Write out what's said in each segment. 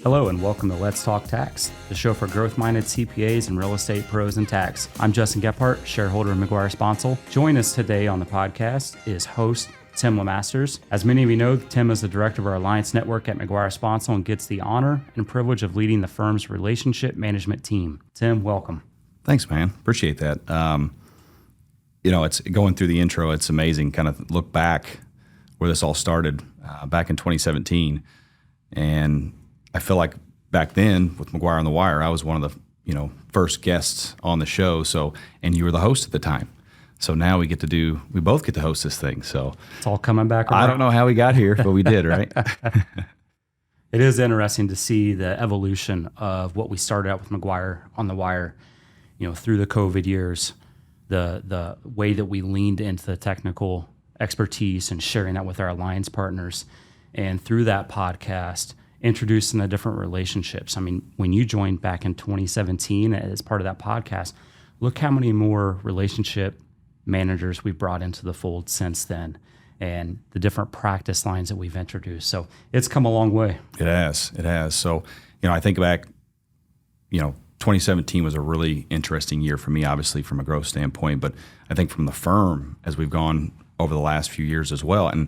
Hello and welcome to Let's Talk Tax, the show for growth-minded CPAs and real estate pros in tax. I'm Justin Gephart, shareholder of McGuire Sponsel. Join us today on the podcast is host Tim LeMasters. As many of you know, Tim is the director of our Alliance Network at McGuire Sponsel and gets the honor and privilege of leading the firm's relationship management team. Tim, welcome. Thanks, man. Appreciate that. It's going through the intro. It's amazing. Kind of look back where this all started back in 2017, and I feel like back then with McGuire on the Wire, I was one of the first guests on the show. So, and you were the host at the time. So now we both get to host this thing. So it's all coming back around. I don't know how we got here, but we did, right? It is interesting to see the evolution of what we started out with McGuire on the Wire, through the COVID years, the way that we leaned into the technical expertise and sharing that with our alliance partners. And through that podcast, introducing the different relationships. I mean, when you joined back in 2017 as part of that podcast, look how many more relationship managers we've brought into the fold since then and the different practice lines that we've introduced. So it's come a long way. It has. So, I think back, 2017 was a really interesting year for me, obviously from a growth standpoint, but I think from the firm as we've gone over the last few years as well. And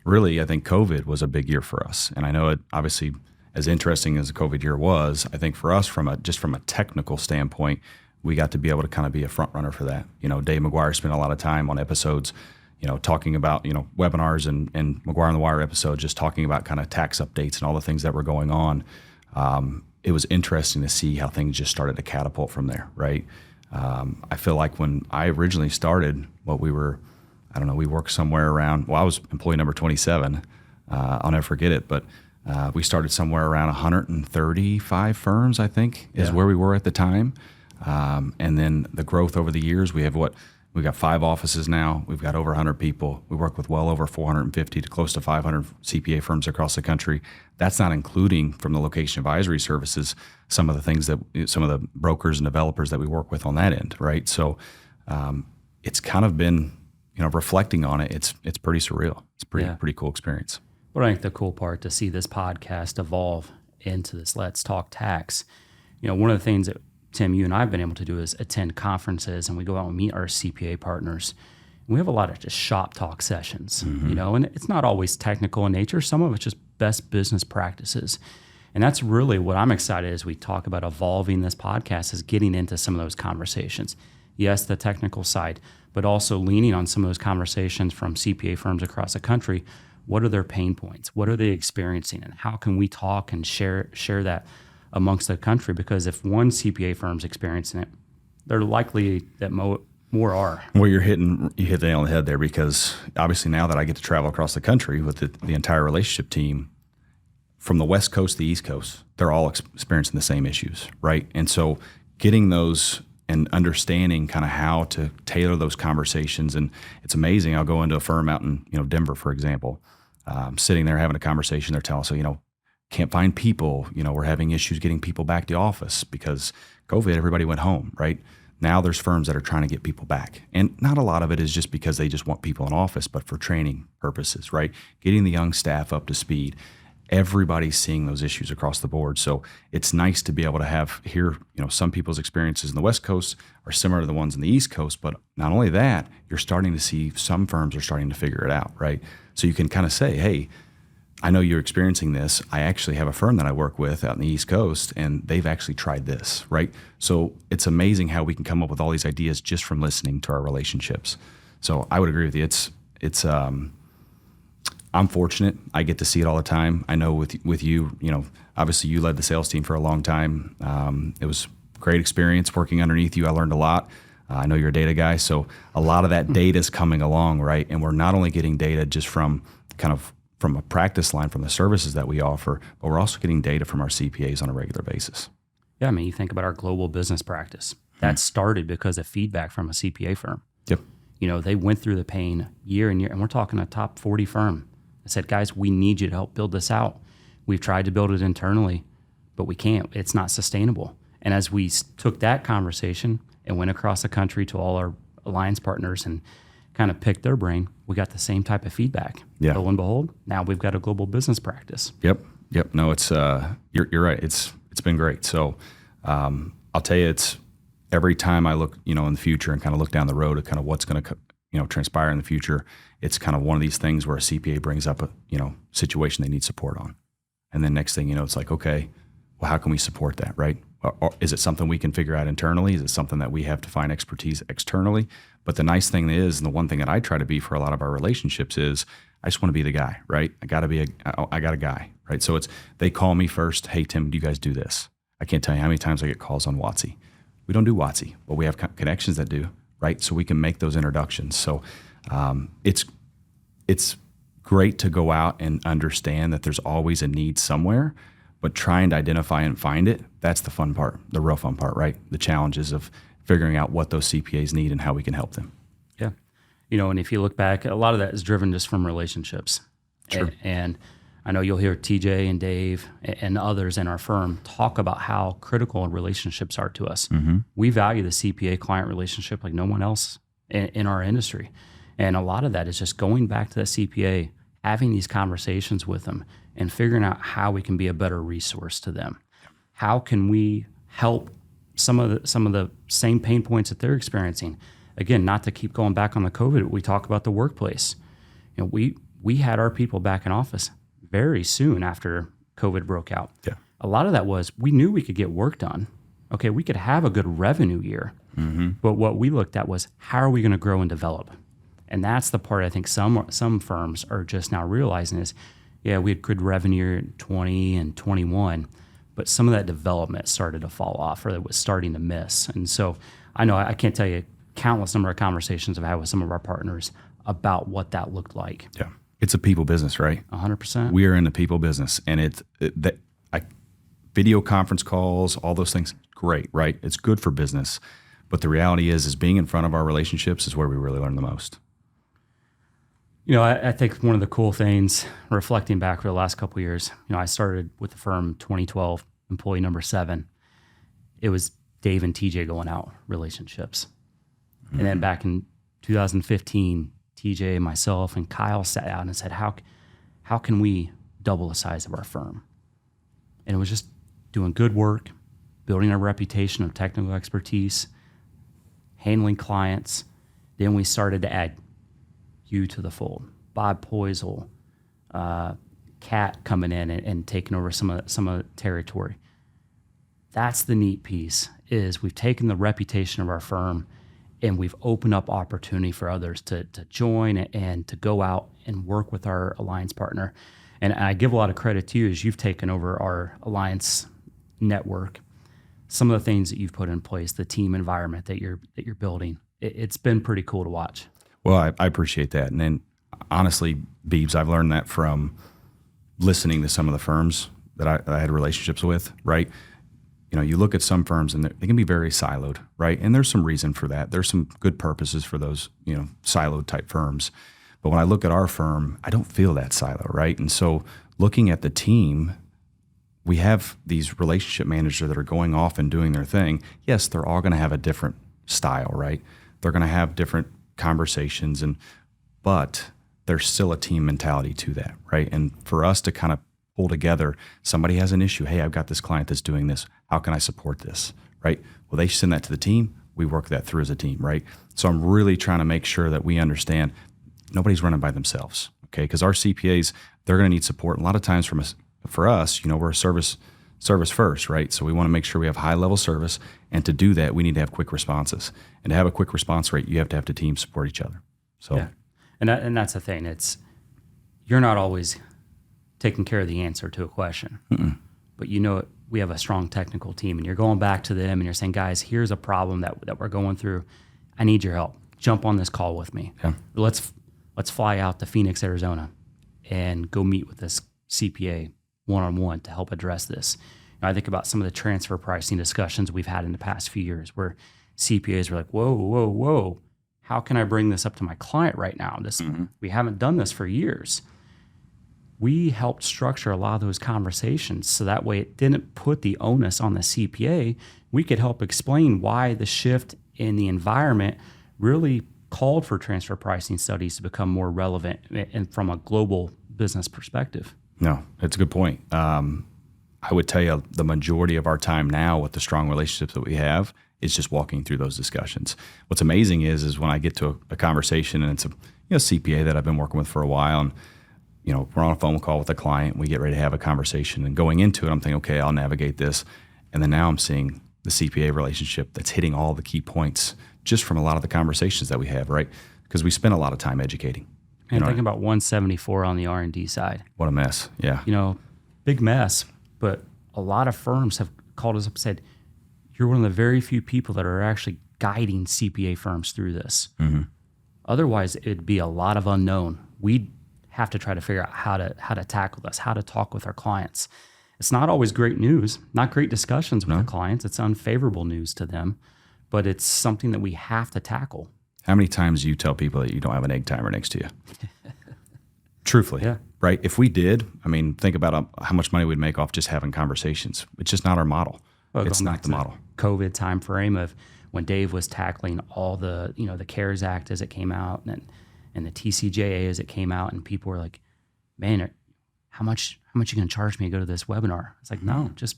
really, I think COVID was a big year for us. And I know it obviously, as interesting as the COVID year was, I think for us from a technical standpoint, we got to be able to kind of be a front runner for that. Dave McGuire spent a lot of time on episodes, talking about, webinars and McGuire on the Wire episodes, just talking about kind of tax updates and all the things that were going on. It was interesting to see how things just started to catapult from there, right? I feel like when I originally started, we worked somewhere around, I was employee number 27. I'll never forget it, but we started somewhere around 135 firms, I think, is where we were at the time. And then the growth over the years, we've got 5 offices now. We've got over 100 people. We work with well over 450 to close to 500 CPA firms across the country. That's not including from the location advisory services, some of the brokers and developers that we work with on that end, right? So it's kind of been, reflecting on it, it's pretty surreal. It's pretty cool experience. But I think the cool part to see this podcast evolve into this Let's Talk Tax. One of the things that Tim, you and I have been able to do is attend conferences, and we go out and meet our CPA partners. And we have a lot of just shop talk sessions, and it's not always technical in nature. Some of it's just best business practices. And that's really what I'm excited as we talk about evolving this podcast is getting into some of those conversations. Yes, the technical side, but also leaning on some of those conversations from CPA firms across the country. What are their pain points? What are they experiencing? And how can we talk and share that amongst the country? Because if one CPA firm's experiencing it, they're likely that more are. Well, you hit the nail on the head there, because obviously now that I get to travel across the country with the entire relationship team, from the West Coast to the East Coast, they're all experiencing the same issues, right? And so getting those and understanding kind of how to tailor those conversations. And it's amazing. I'll go into a firm out in Denver, for example, sitting there having a conversation. They're telling us, can't find people. We're having issues getting people back to the office because COVID, everybody went home, right? Now there's firms that are trying to get people back. And not a lot of it is just because they just want people in office, but for training purposes, right? Getting the young staff up to speed. Everybody's seeing those issues across the board. So it's nice to be able to hear some people's experiences in the West Coast are similar to the ones in the East Coast. But not only that, you're starting to see some firms are starting to figure it out, right? So you can kind of say, hey, I know you're experiencing this. I actually have a firm that I work with out in the East Coast, and they've actually tried this, right? So it's amazing how we can come up with all these ideas just from listening to our relationships. So I would agree with you. I'm fortunate. I get to see it all the time. I know with you, obviously you led the sales team for a long time. It was a great experience working underneath you. I learned a lot. I know you're a data guy, so a lot of that data is coming along, right? And we're not only getting data just from a practice line from the services that we offer, but we're also getting data from our CPAs on a regular basis. Yeah, I mean, you think about our global business practice. That started because of feedback from a CPA firm. Yep. They went through the pain year and year, and we're talking a top 40 firm. I said, guys, we need you to help build this out. We've tried to build it internally, but we can't. It's not sustainable. And as we took that conversation and went across the country to all our alliance partners and kind of picked their brain, we got the same type of feedback. Yeah. Lo and behold, now we've got a global business practice. Yep. Yep. No, it's you're right. It's been great. So I'll tell you, it's every time I look, in the future and kind of look down the road at kind of what's going to transpire in the future. It's kind of one of these things where a CPA brings up a situation they need support on, and then next thing you know, it's like, okay, well, how can we support that, right? Or is it something we can figure out internally? Is it something that we have to find expertise externally? But the nice thing is, and the one thing that I try to be for a lot of our relationships is, I just want to be the guy, right? I got a guy, right? So they call me first. Hey, Tim, do you guys do this? I can't tell you how many times I get calls on WOTC. We don't do WOTC, but we have connections that do, right? So we can make those introductions. So it's great to go out and understand that there's always a need somewhere, but trying to identify and find it, that's the fun part, the real fun part, right? The challenges of figuring out what those CPAs need and how we can help them. Yeah. And if you look back, a lot of that is driven just from relationships. Sure. And I know you'll hear TJ and Dave and others in our firm talk about how critical relationships are to us. Mm-hmm. We value the CPA client relationship like no one else in our industry. And a lot of that is just going back to the CPA, having these conversations with them and figuring out how we can be a better resource to them. How can we help some of the same pain points that they're experiencing? Again, not to keep going back on the COVID, we talk about the workplace. We had our people back in office very soon after COVID broke out. Yeah. A lot of that was we knew we could get work done. Okay, we could have a good revenue year. Mm-hmm. But what we looked at was, how are we going to grow and develop? And that's the part I think some firms are just now realizing is, yeah, we had good revenue in 20 and 21, but some of that development started to fall off, or it was starting to miss. And so I know I can't tell you countless number of conversations I've had with some of our partners about what that looked like. Yeah. It's a people business, right? 100%. We are in the people business, and video conference calls, all those things, great, right? It's good for business. But the reality is being in front of our relationships is where we really learn the most. I think one of the cool things, reflecting back for the last couple of years, I started with the firm 2012, employee number 7. It was Dave and TJ going out relationships. Mm-hmm. And then back in 2015, TJ, myself, and Kyle sat down and said, how can we double the size of our firm? And it was just doing good work, building a reputation of technical expertise, handling clients. Then we started to add you to the fold. Bob Poisel, Kat coming in and taking over some of the territory. That's the neat piece, is we've taken the reputation of our firm and we've opened up opportunity for others to join and to go out and work with our alliance partner. And I give a lot of credit to you as you've taken over our alliance network. Some of the things that you've put in place, the team environment that you're building, it's been pretty cool to watch. Well, I appreciate that. And then honestly, Beebs, I've learned that from listening to some of the firms that I had relationships with, right? You look at some firms and they can be very siloed, right? And there's some reason for that. There's some good purposes for those, siloed type firms. But when I look at our firm, I don't feel that silo, right? And so looking at the team, we have these relationship managers that are going off and doing their thing. Yes, they're all going to have a different style, right? They're going to have different conversations, but there's still a team mentality to that, right? And for us to kind of pull together, somebody has an issue. Hey, I've got this client that's doing this. How can I support this, right? Well, they send that to the team. We work that through as a team, right? So I'm really trying to make sure that we understand nobody's running by themselves, okay? Because our CPAs, they're going to need support. A lot of times for us, we're a service first, right? So we want to make sure we have high level service. And to do that, we need to have quick responses. And to have a quick response rate, you have to have the team support each other. So, yeah. And that's the thing. You're not always taking care of the answer to a question, but we have a strong technical team, and you're going back to them and you're saying, guys, here's a problem that we're going through. I need your help. Jump on this call with me. Yeah. Let's fly out to Phoenix, Arizona and go meet with this CPA one-on-one to help address this. I think about some of the transfer pricing discussions we've had in the past few years where CPAs were like, whoa, how can I bring this up to my client right now? We haven't done this for years. We helped structure a lot of those conversations so that way it didn't put the onus on the CPA. We could help explain why the shift in the environment really called for transfer pricing studies to become more relevant and from a global business perspective. No, that's a good point. I would tell you the majority of our time now with the strong relationships that we have is just walking through those discussions. What's amazing is when I get to a conversation and it's a CPA that I've been working with for a while, and we're on a phone call with a client, we get ready to have a conversation, and going into it, I'm thinking, okay, I'll navigate this, and then now I'm seeing the CPA relationship that's hitting all the key points just from a lot of the conversations that we have, right? Because we spend a lot of time educating. And thinking about 174 on the R&D side. What a mess, yeah. Big mess, but a lot of firms have called us up and said, you're one of the very few people that are actually guiding CPA firms through this. Mm-hmm. Otherwise, it'd be a lot of unknown. We'd have to try to figure out how to tackle this, how to talk with our clients. It's not always great news, not great discussions with the clients. It's unfavorable news to them, but it's something that we have to tackle. How many times do you tell people that you don't have an egg timer next to you? Truthfully, yeah. Right? If we did, think about how much money we'd make off just having conversations. It's just not our model. Well, it's not the model. COVID time frame of when Dave was tackling all the, the CARES Act as it came out and the TCJA as it came out, and people were like, man, how much you going to charge me to go to this webinar? It's like, no, just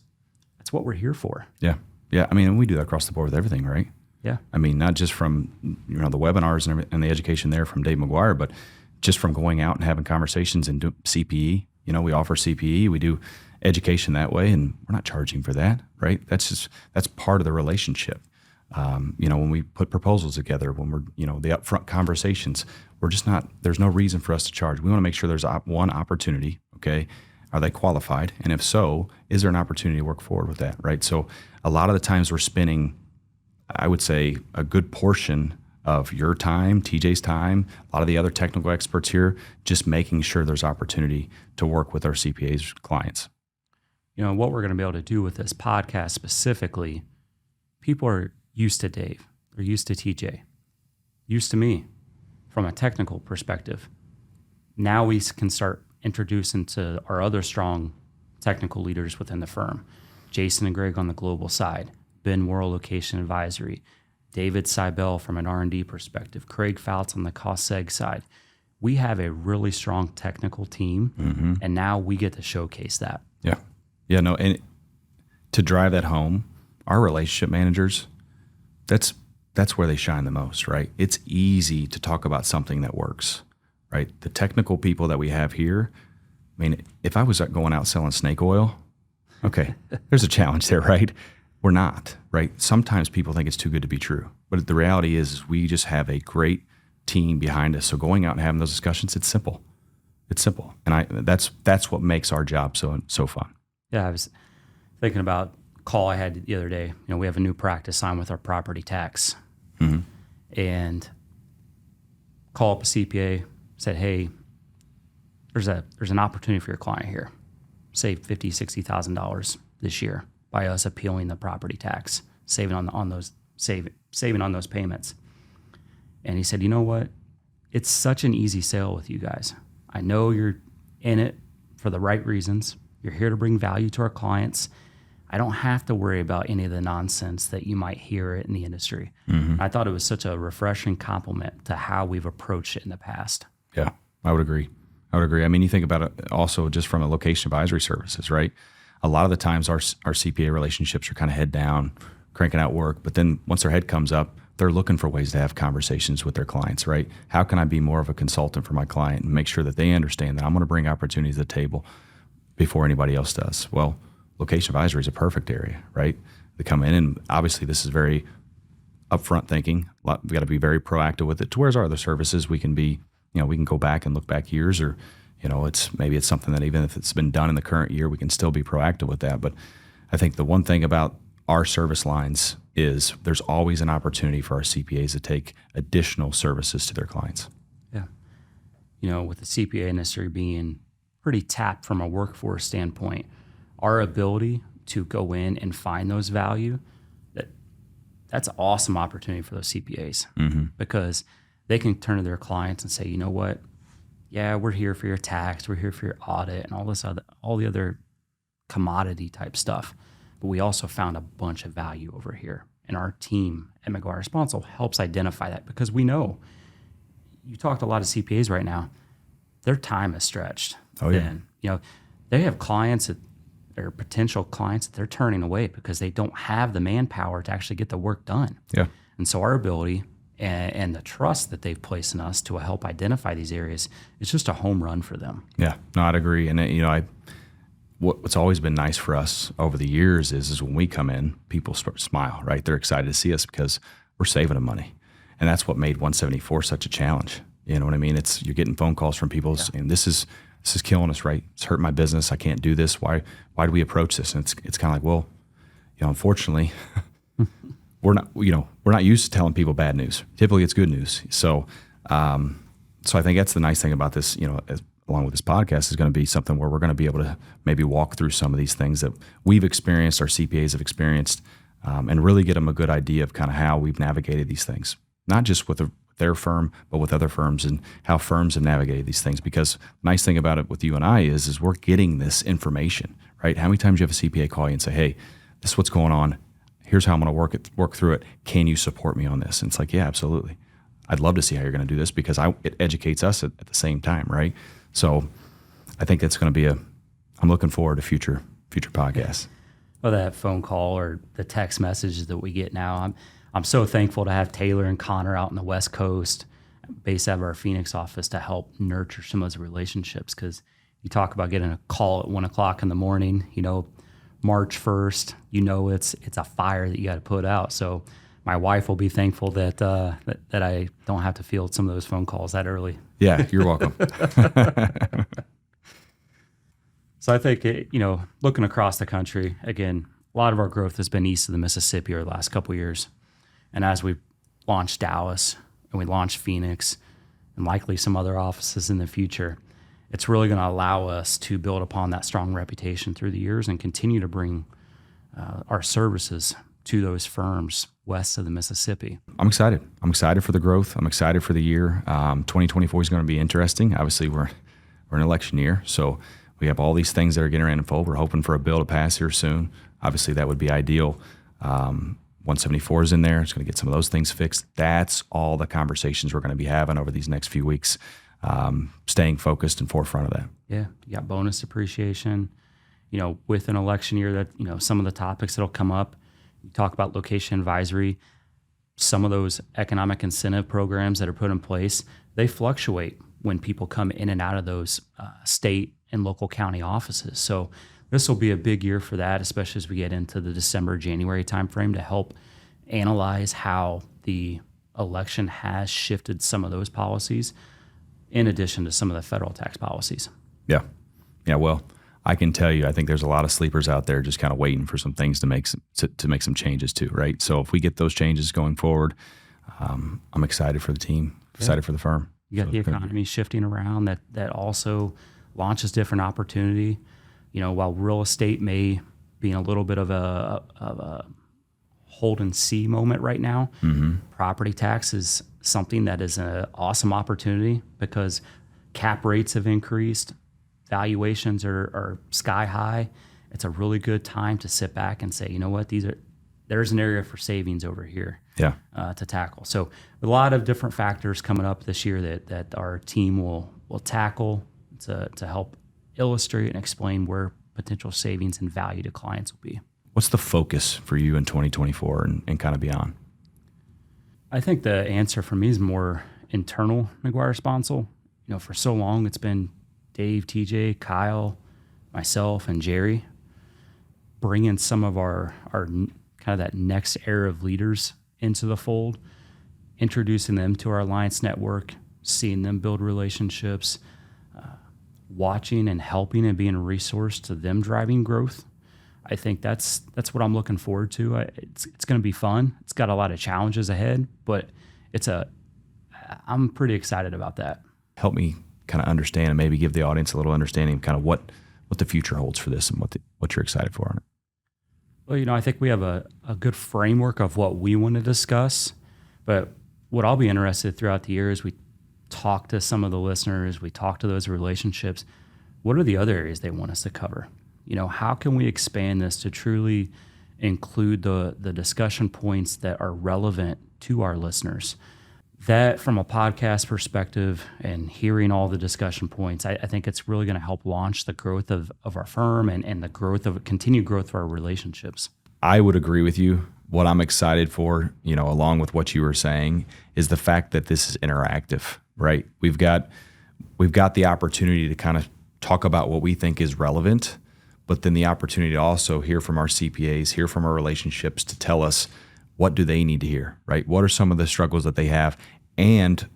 that's what we're here for. Yeah. Yeah. And we do that across the board with everything, right? Yeah. Not just from, the webinars and the education there from Dave McGuire, but just from going out and having conversations and do CPE. We offer CPE, we do education that way, and we're not charging for that, right? That's part of the relationship. When we put proposals together, when we're, the upfront conversations, we're just not, there's no reason for us to charge. We want to make sure there's one opportunity, okay? Are they qualified? And if so, is there an opportunity to work forward with that, right? So a lot of the times we're spending, I would say, a good portion of your time, TJ's time, a lot of the other technical experts here, just making sure there's opportunity to work with our CPA's clients. What we're going to be able to do with this podcast specifically, people are used to Dave. They're used to TJ, used to me from a technical perspective. Now we can start introducing to our other strong technical leaders within the firm. Jason and Greg on the global side, Ben Worrell, location advisory, David Seibel from an R&D perspective, Craig Fouts on the cost seg side. We have a really strong technical team, and now we get to showcase that. Yeah. Yeah, no, and to drive that home, our relationship managers, that's where they shine the most, right? It's easy to talk about something that works, right? The technical people that we have here, if I was going out selling snake oil, okay, there's a challenge there, right? We're not, right? Sometimes people think it's too good to be true, but the reality is we just have a great team behind us. So going out and having those discussions, it's simple. It's simple, and that's what makes our job so fun. Yeah, I was thinking about a call I had the other day. We have a new practice on with our property tax, and call up a CPA, said, "Hey, there's an opportunity for your client here. Save $50,000-$60,000 this year by us appealing the property tax, saving on those payments." And he said, "You know what? It's such an easy sale with you guys. I know you're in it for the right reasons. You're here to bring value to our clients. I don't have to worry about any of the nonsense that you might hear in the industry." I thought it was such a refreshing compliment to how we've approached it in the past. Yeah, I would agree. You think about it also just from a location advisory services, right? A lot of the times our CPA relationships are kind of head down, cranking out work, but then once their head comes up, they're looking for ways to have conversations with their clients, right? How can I be more of a consultant for my client and make sure that they understand that I'm going to bring opportunities to the table before anybody else does? Well, location advisory is a perfect area, right? They come in, and obviously this is very upfront thinking. We got to be very proactive with it. To whereas our other services, we can be, we can go back and look back years, or it's something that even if it's been done in the current year, we can still be proactive with that. But I think the one thing about our service lines is there's always an opportunity for our CPAs to take additional services to their clients. Yeah. With the CPA industry being pretty tapped from a workforce standpoint, our ability to go in and find those value, that's an awesome opportunity for those CPAs, because they can turn to their clients and say, you know what? Yeah, we're here for your tax, we're here for your audit, and all the other commodity type stuff. But we also found a bunch of value over here. And our team at McGuire Sponsel helps identify that, because we know, you talk to a lot of CPAs right now, their time is stretched. Oh, yeah. Then, they have clients that or potential clients that they're turning away because they don't have the manpower to actually get the work done. Yeah. And so our ability and the trust that they've placed in us to help identify these areas is just a home run for them. Yeah, no, I'd agree. And what's always been nice for us over the years is when we come in, people start to smile, right? They're excited to see us because we're saving them money. And that's what made 174 such a challenge. You know what I mean? You're getting phone calls from people saying, this is killing us, right? It's hurting my business. I can't do this. Why do we approach this? And it's kind of like, well, unfortunately, we're not used to telling people bad news. Typically it's good news. So I think that's the nice thing about this, along with this podcast, is going to be something where we're going to be able to maybe walk through some of these things that we've experienced, our CPAs have experienced, and really get them a good idea of kind of how we've navigated these things, not just with their firm, but with other firms and how firms have navigated these things. Because the nice thing about it with you and I is we're getting this information, right? How many times do you have a CPA call you and say, hey, this is what's going on. Here's how I'm going to work through it. Can you support me on this? And it's like, yeah, absolutely. I'd love to see how you're going to do this because it educates us at the same time, right? So I think that's going to be I'm looking forward to future podcasts. Well, that phone call or the text messages that we get now, I'm so thankful to have Taylor and Connor out in the West Coast, based out of our Phoenix office, to help nurture some of those relationships. Because you talk about getting a call at 1 o'clock in the morning, March 1st, it's a fire that you got to put out. So my wife will be thankful that I don't have to field some of those phone calls that early. Yeah, you're welcome. So I think, looking across the country, again, a lot of our growth has been east of the Mississippi over the last couple of years. And as we launched Dallas and we launched Phoenix and likely some other offices in the future, it's really going to allow us to build upon that strong reputation through the years and continue to bring our services to those firms west of the Mississippi. I'm excited. I'm excited for the growth. I'm excited for the year. 2024 is going to be interesting. Obviously, we're an election year, so we have all these things that are getting ready to unfold. We're hoping for a bill to pass here soon. Obviously, that would be ideal. 174 is in there. It's going to get some of those things fixed. That's all the conversations we're going to be having over these next few weeks, staying focused and forefront of that. Yeah, you got bonus depreciation. With an election year, that some of the topics that'll come up. You talk about location advisory. Some of those economic incentive programs that are put in place, they fluctuate when people come in and out of those state and local county offices. So this will be a big year for that, especially as we get into the December, January timeframe, to help analyze how the election has shifted some of those policies, in addition to some of the federal tax policies. Yeah. Well, I can tell you, I think there's a lot of sleepers out there just kind of waiting for some things to make some changes too, right? So if we get those changes going forward, I'm excited for the team, excited for the firm. You got the economy shifting around that also launches different opportunity. While real estate may be in a little bit of a hold and see moment right now, property tax is something that is an awesome opportunity because cap rates have increased. Valuations are sky high. It's a really good time to sit back and say, you know what, there's an area for savings over here to tackle. So a lot of different factors coming up this year that our team will tackle to help illustrate and explain where potential savings and value to clients will be. What's the focus for you in 2024 and kind of beyond? I think the answer for me is more internal McGuire Sponsel. For so long it's been Dave, TJ, Kyle, myself, and Jerry, bringing some of our kind of that next era of leaders into the fold, introducing them to our alliance network, seeing them build relationships, watching and helping and being a resource to them driving growth. I think that's what I'm looking forward to. It's going to be fun. It's got a lot of challenges ahead, but I'm pretty excited about that. Help me kind of understand and maybe give the audience a little understanding of kind of what the future holds for this and what you're excited for on it. Well, I think we have a good framework of what we want to discuss, but what I'll be interested throughout the year is we talk to some of the listeners, we talk to those relationships. What are the other areas they want us to cover? How can we expand this to truly include the discussion points that are relevant to our listeners? that from a podcast perspective and hearing all the discussion points, I think it's really going to help launch the growth of our firm and the growth of continued growth of our relationships. I would agree with you. What I'm excited for, along with what you were saying, is the fact that this is interactive, right? We've got the opportunity to kind of talk about what we think is relevant, but then the opportunity to also hear from our CPAs, hear from our relationships to tell us what do they need to hear, right? What are some of the struggles that they have? And,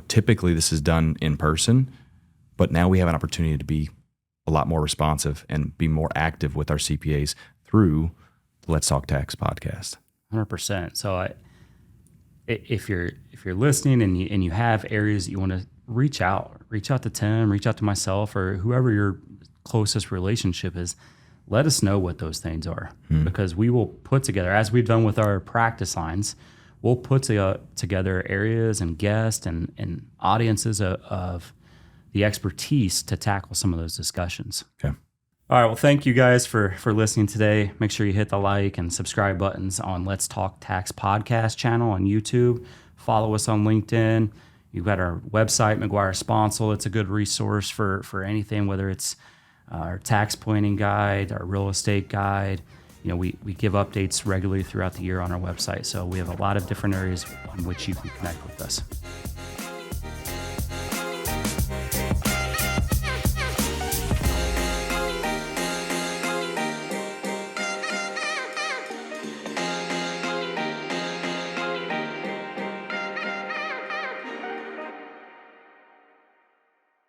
typically this is done in person, but now we have an opportunity to be a lot more responsive and be more active with our CPAs through the Let's Talk Tax podcast. 100%. So if you're listening and you have areas that you want to reach out to Tim, reach out to myself, or whoever your closest relationship is, let us know what those things are, because we will put together, as we've done with our practice lines, we'll put together areas and guests and audiences of the expertise to tackle some of those discussions. Okay. All right. Well, thank you guys for listening today. Make sure you hit the like and subscribe buttons on Let's Talk Tax podcast channel on YouTube. Follow us on LinkedIn. You've got our website, McGuire Sponsel. It's a good resource for anything, whether it's our tax planning guide, our real estate guide. We give updates regularly throughout the year on our website. So we have a lot of different areas in which you can connect with us.